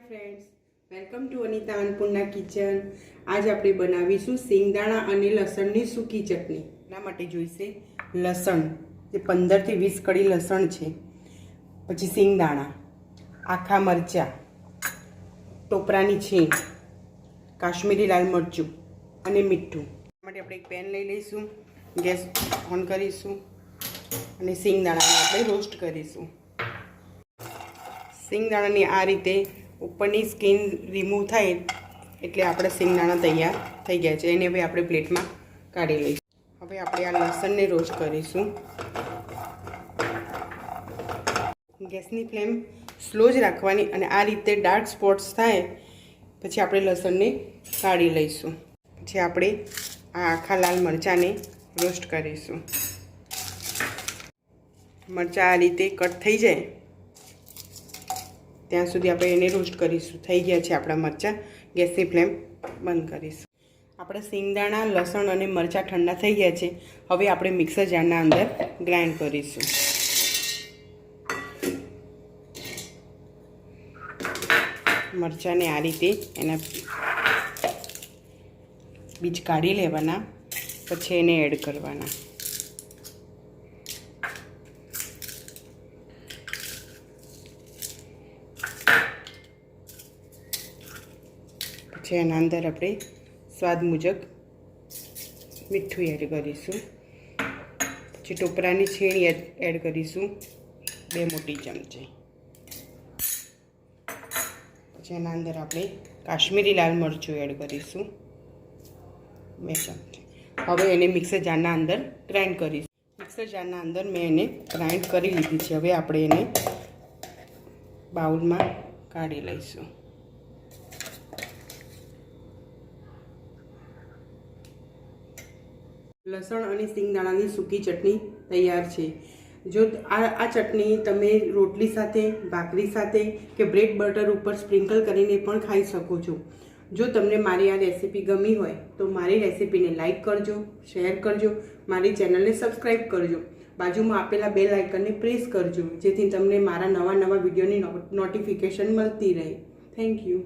Friends, welcome to Anita Annapurna kitchen. આજ આપણે બનાવીશું સિંગદાણા અને લસણની સૂકી ચટણી. એના માટે જોઈશે લસણ, જે 15 થી 20 કળી લસણ છે, પછી સિંગદાણા, આખા મરચાં, ટોપરાની છીણ, કાશ્મીરી લાલ મરચું અને મીઠું. માટે આપણે એક પેન લઈ લઈશું, ગેસ ઓન કરીશું અને સિંગદાણાને આપણે રોસ્ટ કરીશું. સિંગદાણાની આ રીતે ઉપરની સ્કિન રિમૂવ થાય એટલે આપણે સિંગદાણા તૈયાર થઈ ગયા છે. એને હવે આપણે પ્લેટમાં કાઢી લઈશું. હવે આપણે આ લસણને રોસ્ટ કરીશું. ગેસની ફ્લેમ સ્લો જ રાખવાની અને આ રીતે ડાર્ક સ્પોટ્સ થાય પછી આપણે લસણને કાઢી લઈશું. પછી આપણે આ આખા લાલ મરચાંને રોસ્ટ કરીશું. મરચાં આ રીતે કટ થઈ જાય ત્યાં સુધી આપણે એને રોસ્ટ કરીશું. થઈ ગયા છે આપણા મરચાં. ગેસની ફ્લેમ બંધ કરીશું. આપણે સિંગદાણા, લસણ અને મરચાં ઠંડા થઈ ગયા છે. હવે આપણે મિક્સર જારના અંદર ગ્રાઇન્ડ કરીશું. મરચાંને આ રીતે એના બીજ કાઢી લેવાના, પછી એને એડ કરવાના. પછી એના અંદર આપણે સ્વાદ મુજબ મીઠું એડ કરીશું. પછી ટોપરાની છીણ એડ કરીશું 2 મોટી ચમચી. પછી એના અંદર આપણે કાશ્મીરી લાલ મરચું એડ કરીશું 2 ચમચી. હવે એને મિક્સર જારના અંદર ગ્રાઇન્ડ કરીશું. મિક્સર જારના અંદર મેં એને ગ્રાઇન્ડ કરી લીધી છે. હવે આપણે એને બાઉલમાં કાઢી લઈશું. લસણ અને સિંગદાણાની સૂકી ચટણી તૈયાર છે. જો આ ચટણી તમે રોટલી સાથે, ભાખરી સાથે કે બ્રેડ બટર ઉપર સ્પ્રિંકલ કરીને પણ ખાઈ શકો છો. જો તમને મારી આ રેસીપી ગમી હોય તો મારી રેસીપીને લાઇક કરજો, શેર કરજો, મારી ચેનલને સબસ્ક્રાઈબ કરજો. બાજુમાં આપેલા બેલ આઇકનને પ્રેસ કરજો જેથી તમને મારા નવા વિડીયોની નોટિફિકેશન મળતી રહે. Thank you.